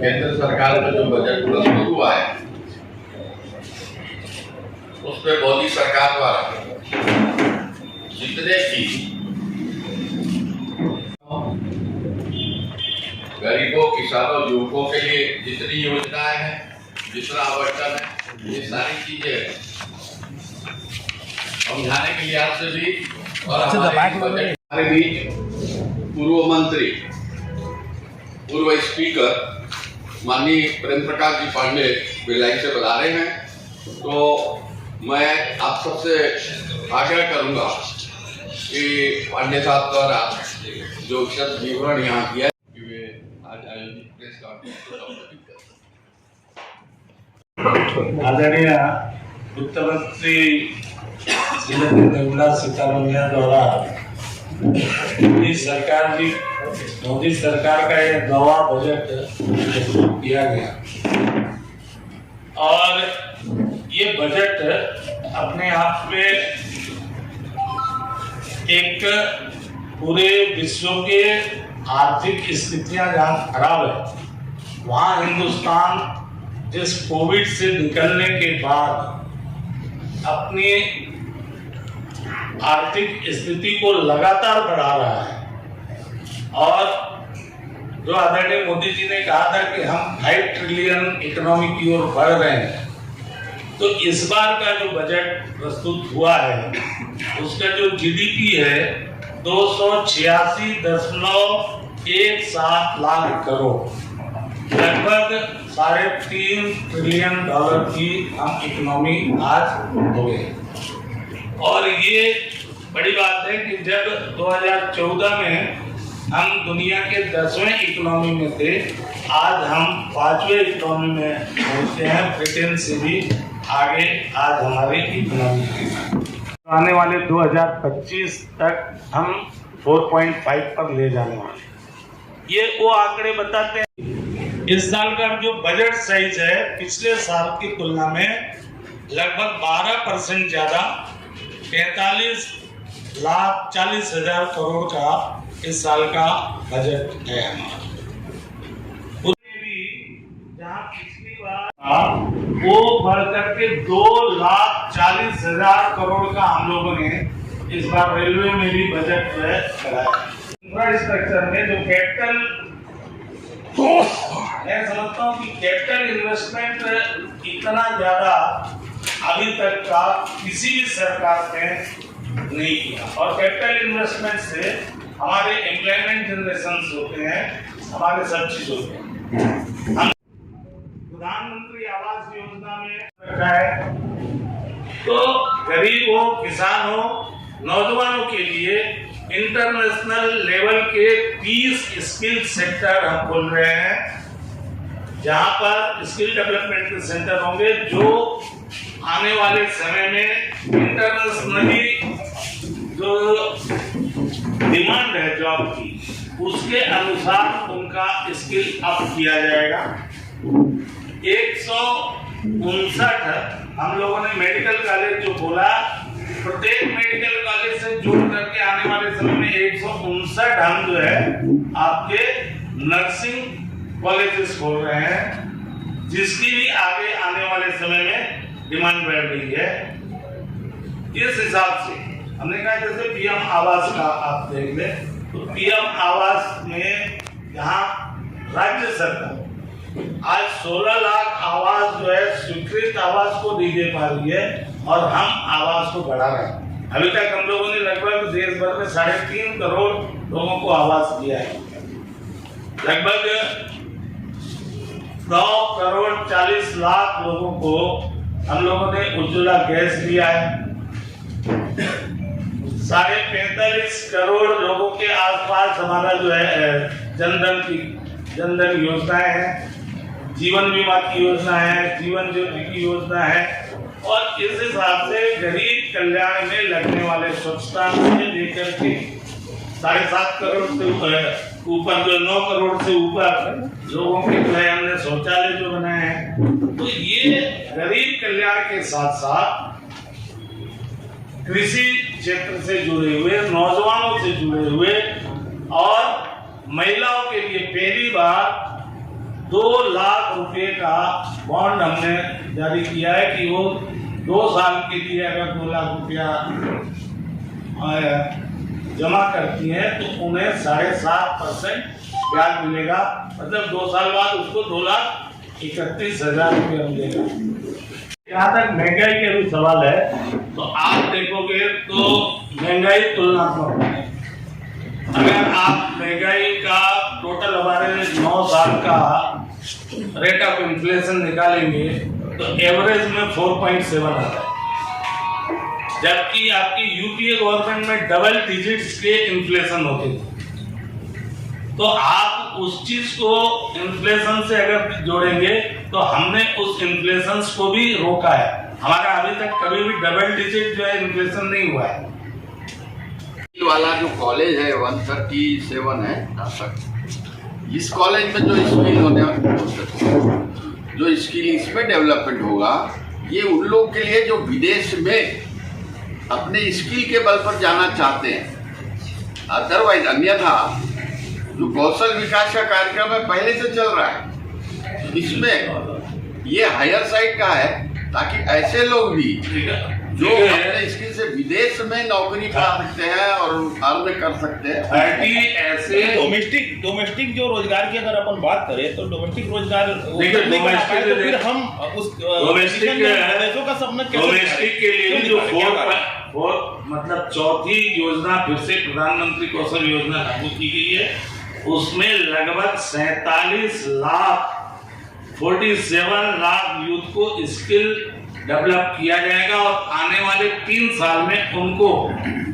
केंद्र सरकार का जो बजट प्रस्तुत हुआ है उस पर मोदी सरकार द्वारा जितने की गरीबों, किसानों, युवकों के लिए जितनी योजनाएं हैं, जितना आवंटन है, ये सारी चीजें समझाने के लिए आपसे भी और हमारे बीच पूर्व मंत्री, पूर्व स्पीकर माननीय प्रेम प्रकाश जी पांडे भिलाई से बुला रहे हैं। तो मैं आप सबसे आग्रह करूंगा कि पांडे साहब द्वारा जो शब्द विवरण यहाँ किया कि वे आज आयोजित प्रेस कॉन्फ्रेंस को संबोधित करें। आदरणीय वित्त मंत्री श्रीमती निर्मला सीतारमण द्वारा मोदी सरकार का यह नवा बजट प्रस्तुत किया गया और ये बजट अपने आप में एक पूरे विश्व के आर्थिक स्थितियां जहाँ खराब है वहाँ हिंदुस्तान जिस कोविड से निकलने के बाद अपनी आर्थिक स्थिति को लगातार बढ़ा रहा है और जो आदरणीय मोदी जी ने कहा था कि हम 5 ट्रिलियन इकोनॉमी की ओर बढ़ रहे हैं, तो इस बार का जो बजट प्रस्तुत हुआ है उसका जो जीडीपी है 286.17 लाख करोड़, लगभग $3.5 ट्रिलियन की हम इकोनॉमी आज हो गए। और ये बड़ी बात है कि जब 2014 में हम दुनिया के 10वें इकोनॉमी में थे, आज हम 5वें इकोनॉमी में पहुंचते हैं। ब्रिटेन से भी आगे आज हमारी इकोनॉमी है। आने वाले 2025 तक हम 4.5 पर ले जाने वाले। ये वो आंकड़े बताते हैं। इस साल का जो बजट साइज है पिछले साल की तुलना में लगभग 12% ज्यादा 45,40,000 करोड़ का इस साल का बजट है हमारा। उसमें भी जहाँ पिछली बार वो बढ़ करके 2,40,000 करोड़ का हम लोगों ने इस बार रेलवे में भी बजट जो है कराया। इंफ्रास्ट्रक्चर में जो कैपिटल, मैं समझता हूँ कि कैपिटल इन्वेस्टमेंट इतना ज्यादा अभी तक का किसी भी सरकार ने नहीं किया और कैपिटल इन्वेस्टमेंट से हमारे एम्प्लॉयमेंट जनरेशन होते हैं, हमारे सब चीज होते हैं। हम प्रधानमंत्री आवास योजना में रखा है, तो गरीब हो, किसान हो, नौजवानों के लिए इंटरनेशनल लेवल के 30 स्किल सेक्टर हम खोल रहे हैं, जहां पर स्किल डेवलपमेंट के सेंटर होंगे जो आने वाले समय में इंटरनेशनली जो डिमांड है जॉब की उसके अनुसार उनका स्किल अप किया जाएगा। 159 हम लोगों ने मेडिकल कॉलेज जो बोला, प्रत्येक मेडिकल कॉलेज से जोड़ करके आने वाले समय में 159 हम जो है आपके नर्सिंग कॉलेजेस खोल रहे हैं, जिसकी भी आगे आने वाले समय में डिमांड बढ़ रही है। इस हिसाब से हमने कहा जैसे पीएम आवास का आप देख ले, तो पीएम आवास में यहाँ राज्य सरकार आज 16 लाख आवास जो है स्वीकृत आवास को नहीं दे पा रही है और हम आवास को बढ़ा रहे हैं। अभी तक हम लोगों ने लगभग देश भर में 3.5 करोड़ लोगों को आवास दिया है। लगभग 9,40,00,000 लोगों को हम लोगों ने उज्ज्वला गैस दिया है। 45.5 करोड़ लोगों के आसपास हमारा जो है जनधन योजनाएं हैं, जीवन बीमा की योजना है, जीवन ज्योति की योजना है और इस हिसाब से गरीब कल्याण में लगने वाले स्वच्छता से लेकर के 7.5 करोड़ से ऊपर जो 9 करोड़ से ऊपर लोगों के जो है हमने शौचालय जो बनाए हैं। तो ये गरीब कल्याण के साथ साथ कृषि क्षेत्र से जुड़े हुए, नौजवानों से जुड़े हुए और महिलाओं के लिए पहली बार 2 लाख रुपए का बॉन्ड हमने जारी किया है कि वो 2 साल के लिए अगर 2 लाख रुपया जमा करती हैं तो उन्हें 7.5% ब्याज मिलेगा। मतलब 2 साल बाद उसको 2,31,000 रुपया मिलेगा। यहाँ तक महंगाई के भी सवाल है तो आप देखोगे तो महंगाई तुलनात्मक है। अगर आप महंगाई का टोटल हमारे 9 साल का रेट ऑफ इन्फ्लेशन निकालेंगे तो एवरेज में 4.7 आता है, जबकि आपकी यूपीए गवर्नमेंट में डबल डिजिट्स के इन्फ्लेशन होते थे। तो आप उस चीज को इन्फ्लेशन से अगर जोड़ेंगे तो हमने उस इन्फ्लेशन को भी रोका है। हमारा अभी तक कभी भी डबल डिजिट जो है इन्फ्लेशन नहीं हुआ है। वाला जो कॉलेज है 137 है तक, इस कॉलेज में जो स्किल होने जो स्किल इसमें डेवलपमेंट होगा, ये उन लोग के लिए जो विदेश में अपने स्किल के बल पर जाना चाहते हैं। अदरवाइज अन्यथा जो कौशल विकास का कार्यक्रम है पहले से चल रहा है, इसमें ये हायर साइड का है ताकि ऐसे लोग भी जो अपने स्किल से विदेश में नौकरी पा सकते हैं और अर्न कर सकते हैं। ऐसे डोमेस्टिक जो रोजगार की अगर अपन बात करें तो डोमेस्टिक रोजगार तो फिर हम उस देशों का सपना डोमेस्टिक के लिए जो मतलब चौथी योजना फिर से प्रधानमंत्री कौशल योजना लागू की गई है, उसमें लगभग 47 लाख यूथ को स्किल डेवलप किया जाएगा और आने वाले 3 साल में उनको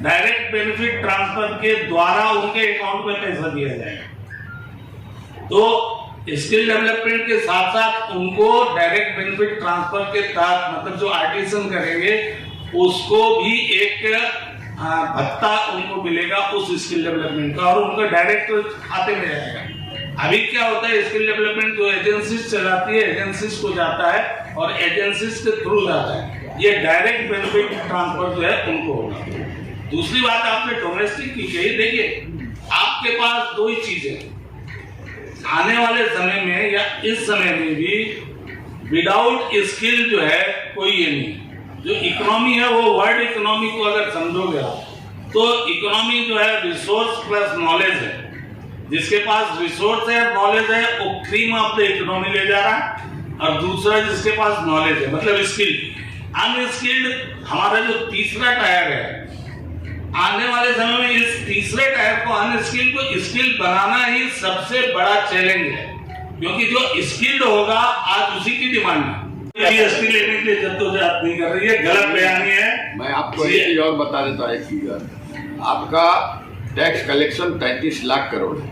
डायरेक्ट बेनिफिट ट्रांसफर के द्वारा उनके अकाउंट में पैसा दिया जाएगा। तो स्किल डेवलपमेंट के साथ साथ उनको डायरेक्ट बेनिफिट ट्रांसफर के तहत मतलब जो आर्टिसन करेंगे उसको भी एक भत्ता उनको मिलेगा उस स्किल डेवलपमेंट का और उनका डायरेक्ट खाते में जाएगा। अभी क्या होता है, स्किल डेवलपमेंट जो एजेंसीज चलाती है, एजेंसीज को जाता है और एजेंसीज के थ्रू जाता है, ये डायरेक्ट बेनिफिट ट्रांसफर जो है उनको होगा। दूसरी बात आपने डोमेस्टिक की कही, देखिए आपके पास 2 ही चीजें आने वाले समय में या इस समय में भी विदाउट स्किल जो है कोई ये नहीं। जो इकोनॉमी है वो वर्ल्ड इकोनॉमी को अगर समझोगे आप तो इकोनॉमी जो है रिसोर्स प्लस नॉलेज है। जिसके पास रिसोर्स है नॉलेज है वो क्रीम ऑफ द इकोनॉमी ले जा रहा है और दूसरा जिसके पास नॉलेज है मतलब स्किल। अनस्किल्ड हमारा जो तीसरा टायर है, आने वाले समय में इस तीसरे टायर को अनस्किल्ड को स्किल बनाना ही सबसे बड़ा चैलेंज है, क्योंकि जो स्किल्ड होगा आज उसी की डिमांड है। जीएसटी लेने के लिए जद्दोजहद नहीं कर रही है, गलत बयानी है। मैं आपको एक चीज और बता देता हूँ, एक फिगर, आपका टैक्स कलेक्शन 33 लाख करोड़ है,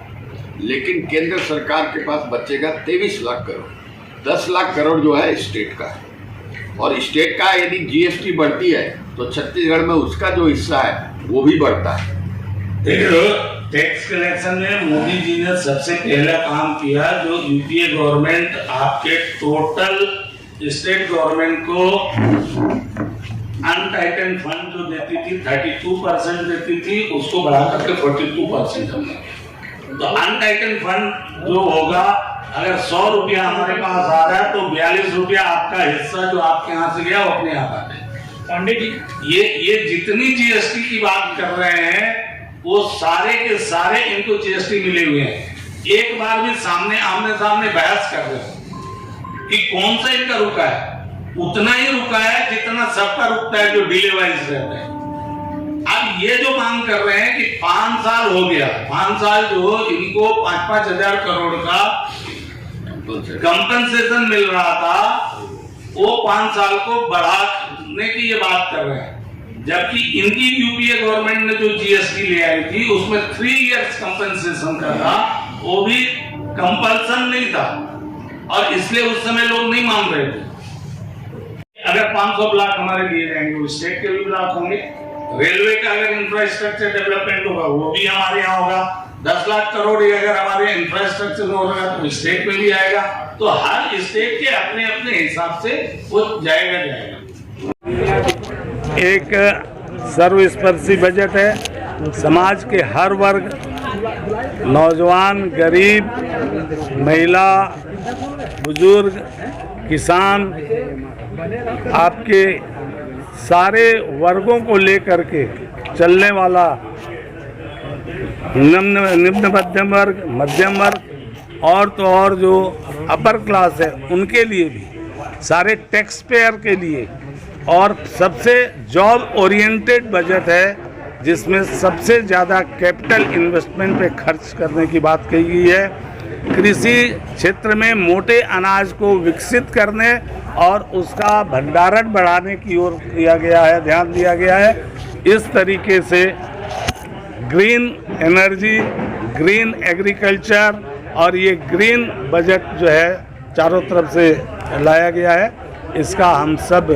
लेकिन केंद्र सरकार के पास बचेगा 23 लाख करोड़। 10 लाख करोड़ जो है स्टेट का है और स्टेट का यदि जीएसटी बढ़ती है तो छत्तीसगढ़ में उसका जो हिस्सा है वो भी बढ़ता है। देखिए टैक्स कलेक्शन में मोदी जी ने सबसे पहला काम किया, जो यूपीए गवर्नमेंट आपके टोटल स्टेट गवर्नमेंट को अनटाइटन फंड जो देती थी 32% देती थी, उसको बढ़ा करके 42% तो अनटाइटन फंड जो होगा, अगर 100 रुपया हमारे पास आ रहा है तो 42 रुपया आपका हिस्सा जो आपके यहाँ से गया वो अपने यहाँ आ जाए। पांडे जी ये जितनी जीएसटी की बात कर रहे हैं वो सारे के सारे इनको जीएसटी मिले हुए हैं। एक बार भी आमने सामने बहस कर रहे हैं कि कौन सा इनका रुका है, उतना ही रुका है जितना सबका रुकता है जो डिले वाइज रहता है। अब ये जो मांग कर रहे हैं कि 5 साल हो गया, 5 साल जो इनको 5-5 हजार करोड़ का कंपनसेशन मिल रहा था वो 5 साल को बढ़ाने की ये बात कर रहे हैं, जबकि इनकी यूपीए गवर्नमेंट ने जो जीएसटी ले आई थी उसमें 3 इयर्स कंपनसेशन का था, वो भी कंपल्सन नहीं था और इसलिए उस समय लोग नहीं मान रहे थे। अगर 500 ब्लॉक हमारे दिए जाएंगे वो स्टेट के भी ब्लॉक होंगे। रेलवे का अगर इंफ्रास्ट्रक्चर डेवलपमेंट होगा वो भी हमारे यहाँ होगा। 10 लाख करोड़ अगर हमारे इंफ्रास्ट्रक्चर में होगा तो स्टेट में भी आएगा। तो हर स्टेट के अपने अपने हिसाब से वो जाएगा। एक सर्वस्पर्शी बजट है, समाज के हर वर्ग नौजवान, गरीब, महिला, बुजुर्ग, किसान, आपके सारे वर्गों को लेकर के चलने वाला निम्न मध्यम वर्ग और तो और जो अपर क्लास है उनके लिए भी, सारे टैक्स पेयर के लिए, और सबसे जॉब ओरिएंटेड बजट है जिसमें सबसे ज़्यादा कैपिटल इन्वेस्टमेंट पे खर्च करने की बात कही गई है। कृषि क्षेत्र में मोटे अनाज को विकसित करने और उसका भंडारण बढ़ाने की ओर किया गया है, ध्यान दिया गया है। इस तरीके से ग्रीन एनर्जी, ग्रीन एग्रीकल्चर और ये ग्रीन बजट जो है चारों तरफ से लाया गया है। इसका हम सब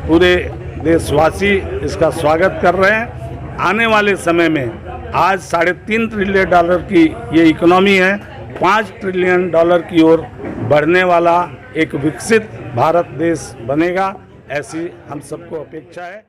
पूरे देशवासी इसका स्वागत कर रहे हैं। आने वाले समय में आज $3.5 ट्रिलियन की ये इकोनॉमी है, $5 ट्रिलियन की ओर बढ़ने वाला एक विकसित भारत देश बनेगा, ऐसी हम सबको अपेक्षा है।